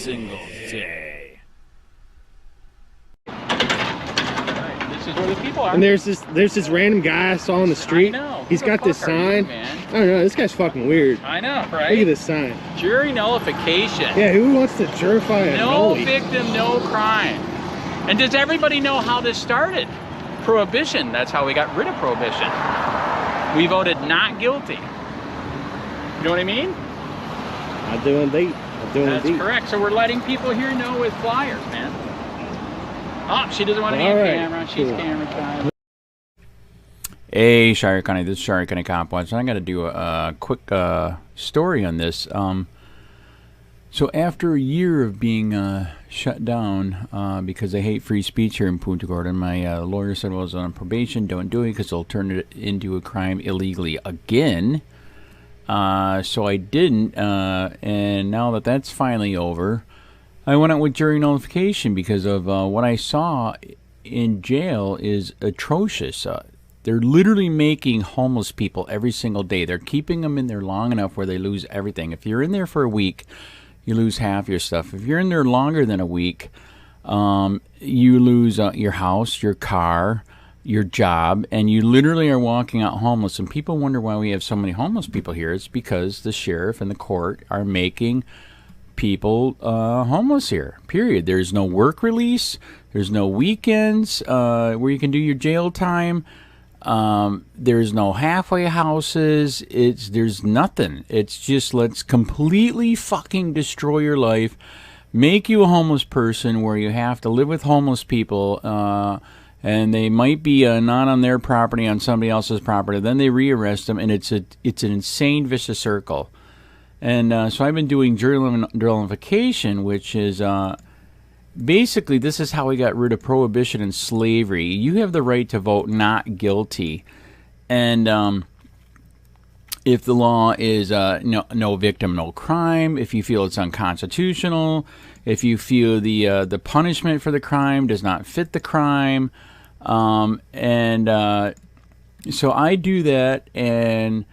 single day. This is where the people are. And there's this random guy I saw on the street. I know. He's got this sign. I don't know, this guy's fucking weird. I know, right? Look at this sign. Jury nullification. Yeah, who wants to jurify a No nullie? victim, no crime. And does everybody know how this started? Prohibition. That's how we got rid of prohibition. We voted not guilty. You know what I mean? I'm doing deep. That's correct. So we're letting people here know with flyers, man. Oh, she doesn't want to be on camera. She's camera shy. Hey, Shire County, this is Shire County Cop Watch, and I got to do a quick story on this. So after a year of being shut down because they hate free speech here in Punta Gorda, my lawyer said, well, I was on probation, don't do it because they'll turn it into a crime illegally again. So I didn't, and now that that's finally over, I went out with jury nullification because of what I saw in jail is atrocious. They're literally making homeless people every single day. They're keeping them in there long enough where they lose everything. If you're in there for a week, you lose half your stuff. If you're in there longer than a week, you lose your house, your car, your job, and you literally are walking out homeless. And people wonder why we have so many homeless people here. It's because the sheriff and the court are making people homeless here, period. There's no work release. There's no weekends where you can do your jail time. There's no halfway houses. There's nothing. It's just, let's completely fucking destroy your life, make you a homeless person where you have to live with homeless people, and they might be not on their property, on somebody else's property. Then they rearrest them, and it's an insane vicious circle. And so I've been doing jury nullification, which is basically, this is how we got rid of prohibition and slavery. You have the right to vote not guilty. And if the law is no victim, no crime, if you feel it's unconstitutional, if you feel the punishment for the crime does not fit the crime. So I do that, and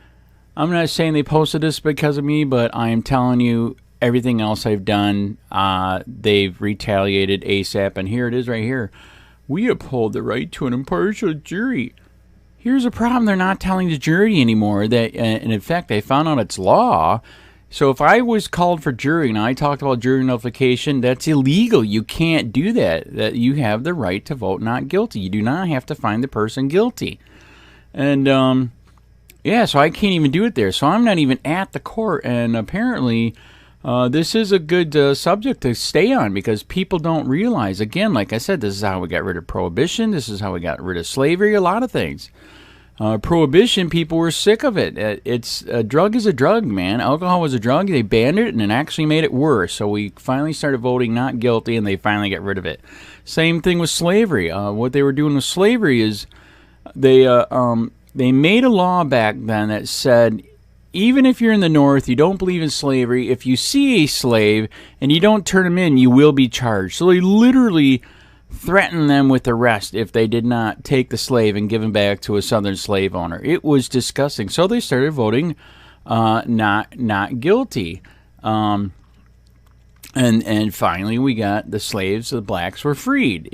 I'm not saying they posted this because of me, but I am telling you, everything else I've done, they've retaliated ASAP, and here it is right here. We uphold the right to an impartial jury. Here's a problem. They're not telling the jury anymore. That, and in fact, they found out it's law. So if I was called for jury and I talked about jury nullification, that's illegal. You can't do that. That you have the right to vote not guilty. You do not have to find the person guilty. And, yeah, so I can't even do it there. So I'm not even at the court, and apparently this is a good subject to stay on because people don't realize, again, like I said, this is how we got rid of prohibition. This is how we got rid of slavery, a lot of things. Prohibition, people were sick of it. A drug is a drug, man. Alcohol was a drug. They banned it, and it actually made it worse. So we finally started voting not guilty, and they finally got rid of it. Same thing with slavery. What they were doing with slavery is they made a law back then that said, even if you're in the North, you don't believe in slavery, if you see a slave and you don't turn him in, you will be charged. So they literally threatened them with arrest if they did not take the slave and give him back to a Southern slave owner. It was disgusting. So they started voting not guilty. And finally we got the slaves, the blacks were freed.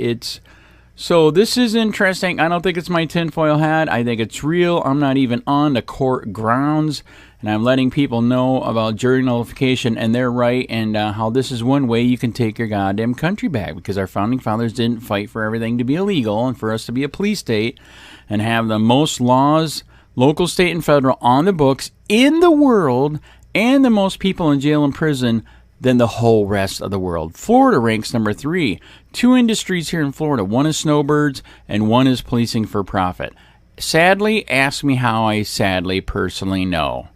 So this is interesting. I don't think it's my tinfoil hat. I think it's real. I'm not even on the court grounds, and I'm letting people know about jury nullification and their right, and how this is one way you can take your goddamn country back, because our founding fathers didn't fight for everything to be illegal and for us to be a police state and have the most laws, local, state, and federal, on the books in the world, and the most people in jail and prison than the whole rest of the world. Florida ranks number 3. 2 industries here in Florida. One is snowbirds and one is policing for profit. Sadly, ask me how I sadly personally know.